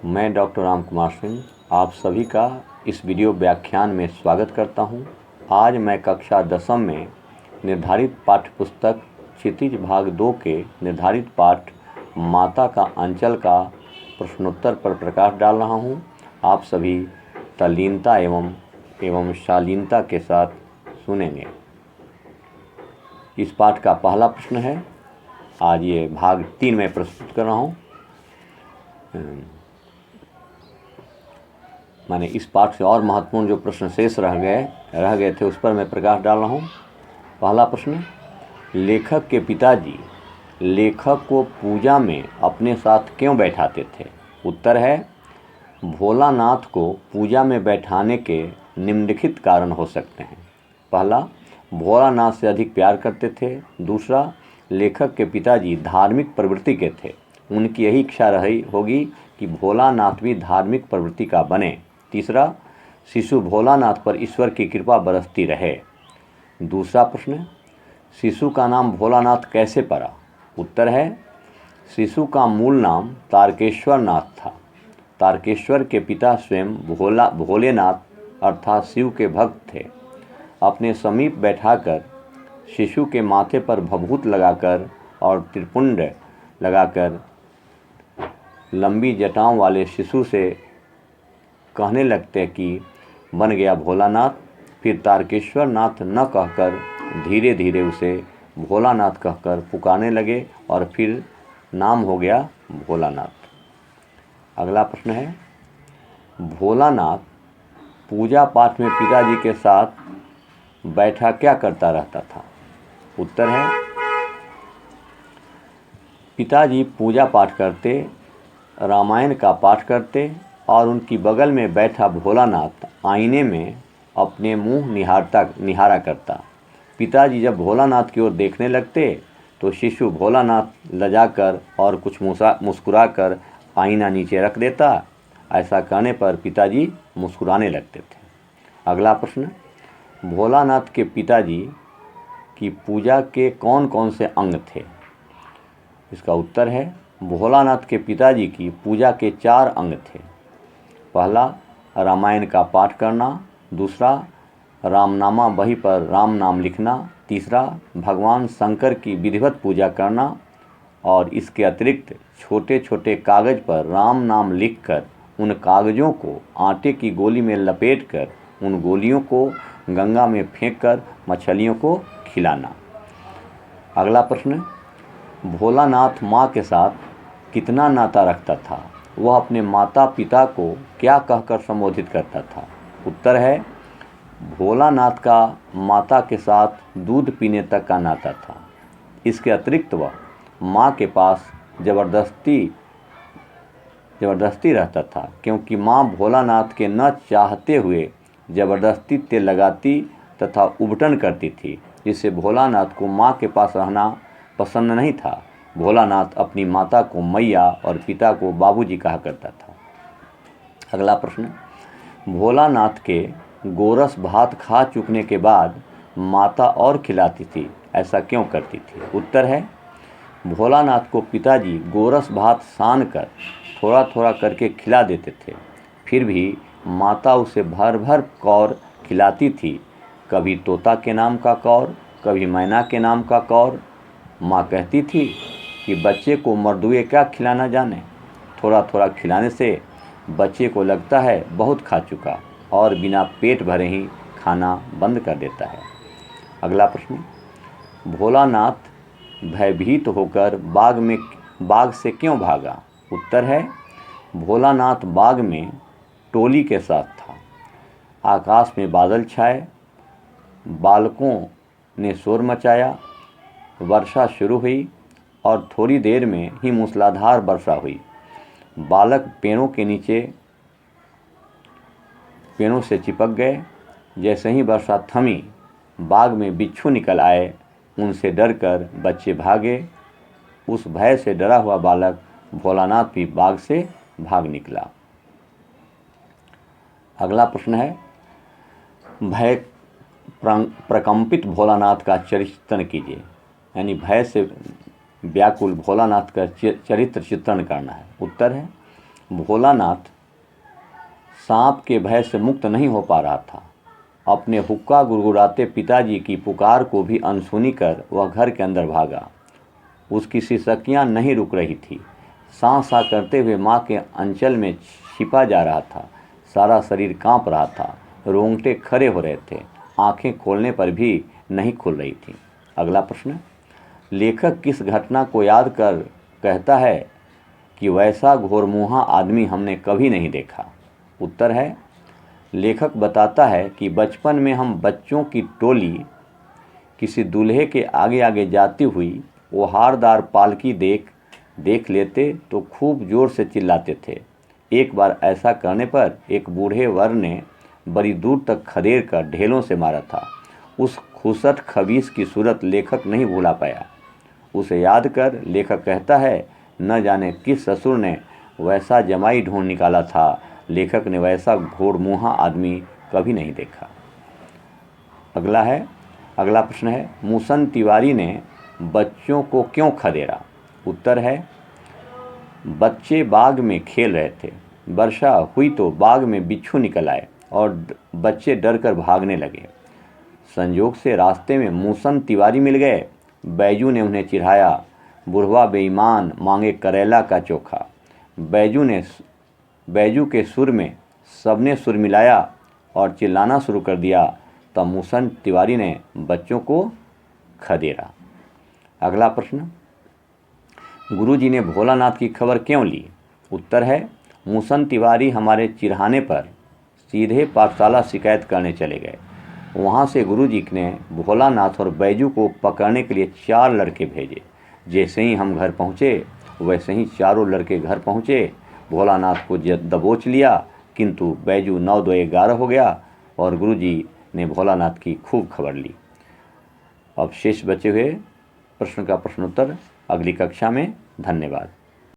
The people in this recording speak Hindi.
मैं डॉक्टर राम कुमार सिंह आप सभी का इस वीडियो व्याख्यान में स्वागत करता हूं। आज मैं कक्षा 10वीं में निर्धारित पाठ्य पुस्तक क्षितिज भाग 2 के निर्धारित पाठ माता का अंचल का प्रश्नोत्तर पर प्रकाश डाल रहा हूं। आप सभी तल्लीनता एवं शालीनता के साथ सुनेंगे। इस पाठ का पहला प्रश्न है, आज ये भाग 3 में प्रस्तुत कर रहा हूँ। माने इस पाठ से और महत्वपूर्ण जो प्रश्न शेष रह गए थे उस पर मैं प्रकाश डाल रहा हूँ। पहला प्रश्न, लेखक के पिताजी लेखक को पूजा में अपने साथ क्यों बैठाते थे? उत्तर है, भोलानाथ को पूजा में बैठाने के निम्नलिखित कारण हो सकते हैं। पहला, भोलानाथ से अधिक प्यार करते थे। दूसरा, लेखक के पिताजी धार्मिक प्रवृत्ति के थे, उनकी यही इच्छा रही होगी कि भोलानाथ भी धार्मिक प्रवृत्ति का बने। तीसरा, शिशु भोलानाथ पर ईश्वर की कृपा बरसती रहे। दूसरा प्रश्न, शिशु का नाम भोलानाथ कैसे पड़ा? उत्तर है, शिशु का मूल नाम तारकेश्वर नाथ था। तारकेश्वर के पिता स्वयं भोलेनाथ अर्थात शिव के भक्त थे। अपने समीप बैठाकर शिशु के माथे पर भभूत लगाकर और त्रिपुंड लगाकर लंबी जटाओं वाले शिशु से कहने लगते कि बन गया भोलानाथ। फिर तारकेश्वर नाथ न कहकर धीरे धीरे उसे भोलानाथ कहकर पुकारने लगे और फिर नाम हो गया भोलानाथ। अगला प्रश्न है, भोलानाथ पूजा पाठ में पिताजी के साथ बैठा क्या करता रहता था? उत्तर है, पिताजी पूजा पाठ करते, रामायण का पाठ करते और उनकी बगल में बैठा भोलानाथ आईने में अपने मुंह निहारा करता। पिताजी जब भोलानाथ की ओर देखने लगते तो शिशु भोलानाथ लजाकर और कुछ मुस्कुराकर आईना नीचे रख देता। ऐसा करने पर पिताजी मुस्कुराने लगते थे। अगला प्रश्न, भोलानाथ के पिताजी की पूजा के कौन कौन से अंग थे? इसका उत्तर है, भोलानाथ के पिताजी की पूजा के 4 अंग थे। पहला, रामायण का पाठ करना। दूसरा, रामनामा बही पर राम नाम लिखना। तीसरा, भगवान शंकर की विधिवत पूजा करना और इसके अतिरिक्त छोटे छोटे कागज़ पर राम नाम लिखकर उन कागज़ों को आटे की गोली में लपेटकर उन गोलियों को गंगा में फेंककर मछलियों को खिलाना। अगला प्रश्न, भोलानाथ माँ के साथ कितना नाता रखता था? वह अपने माता पिता को क्या कहकर संबोधित करता था? उत्तर है, भोलानाथ का माता के साथ दूध पीने तक का नाता था। इसके अतिरिक्त वह माँ के पास ज़बरदस्ती रहता था, क्योंकि माँ भोलानाथ के न चाहते हुए ज़बरदस्ती तेल लगाती तथा उबटन करती थी, जिससे भोलानाथ को माँ के पास रहना पसंद नहीं था। भोलानाथ अपनी माता को मैया और पिता को बाबूजी कहा करता था। अगला प्रश्न, भोलानाथ के गोरस भात खा चुकने के बाद माता और खिलाती थी, ऐसा क्यों करती थी? उत्तर है, भोलानाथ को पिताजी गोरस भात सान कर थोड़ा थोड़ा करके खिला देते थे। फिर भी माता उसे भर भर कौर खिलाती थी, कभी तोता के नाम का कौर, कभी मैना के नाम का कौर। माँ कहती थी कि बच्चे को मर्दुए क्या खिलाना जाने, थोड़ा थोड़ा खिलाने से बच्चे को लगता है बहुत खा चुका और बिना पेट भरे ही खाना बंद कर देता है। अगला प्रश्न, भोलानाथ भयभीत होकर बाग से क्यों भागा? उत्तर है, भोलानाथ बाग में टोली के साथ था। आकाश में बादल छाए, बालकों ने शोर मचाया, वर्षा शुरू हुई और थोड़ी देर में ही मूसलाधार वर्षा हुई। बालक पेड़ों के नीचे पेड़ों से चिपक गए। जैसे ही वर्षा थमी, बाग में बिच्छू निकल आए। उनसे डरकर बच्चे भागे। उस भय से डरा हुआ बालक भोलानाथ भी बाग से भाग निकला। अगला प्रश्न है, भय प्रकंपित भोलानाथ का चरित्र कीजिए। यानी भय से व्याकुल भोलानाथ का चरित्र चित्रण करना है। उत्तर है, भोलानाथ सांप के भय से मुक्त नहीं हो पा रहा था। अपने हुक्का गुड़गुड़ाते पिताजी की पुकार को भी अनसुनी कर वह घर के अंदर भागा। उसकी सिसकियाँ नहीं रुक रही थी। साँ साँ करते हुए माँ के अंचल में छिपा जा रहा था। सारा शरीर कांप रहा था। रोंगटे खड़े हो रहे थे। आंखें खोलने पर भी नहीं खुल रही थी। अगला प्रश्न, लेखक किस घटना को याद कर कहता है कि वैसा घोरमुँहा आदमी हमने कभी नहीं देखा? उत्तर है, लेखक बताता है कि बचपन में हम बच्चों की टोली किसी दूल्हे के आगे आगे जाती हुई वो हारदार पालकी देख लेते तो खूब जोर से चिल्लाते थे। एक बार ऐसा करने पर एक बूढ़े वर ने बड़ी दूर तक खदेड़ कर ढेलों से मारा था। उस खुसट खबीस की सूरत लेखक नहीं भुला पाया। उसे याद कर लेखक कहता है, न जाने किस ससुर ने वैसा जमाई ढूंढ निकाला था। लेखक ने वैसा घोरमुँहा आदमी कभी नहीं देखा। अगला प्रश्न है, मूसन तिवारी ने बच्चों को क्यों खदेड़ा? उत्तर है, बच्चे बाग में खेल रहे थे। वर्षा हुई तो बाग में बिच्छू निकल आए और बच्चे डर कर भागने लगे। संयोग से रास्ते में मूसन तिवारी मिल गए। बैजू ने उन्हें चिढ़ाया, बुढ़वा बेईमान, मांगे करेला का चोखा। बैजू के सुर में सबने सुर मिलाया और चिल्लाना शुरू कर दिया। तब मूसन तिवारी ने बच्चों को खदेड़ा। अगला प्रश्न, गुरुजी ने भोलानाथ की खबर क्यों ली? उत्तर है, मूसन तिवारी हमारे चिढ़ाने पर सीधे पाठशाला शिकायत करने चले गए। वहाँ से गुरुजी ने भोलानाथ और बैजू को पकड़ने के लिए 4 लड़के भेजे। जैसे ही हम घर पहुँचे वैसे ही चारों लड़के घर पहुँचे। भोलानाथ को दबोच लिया, किंतु बैजू 9-2-11 हो गया और गुरुजी ने भोलानाथ की खूब खबर ली। अब शेष बचे हुए प्रश्न का प्रश्नोत्तर अगली कक्षा में। धन्यवाद।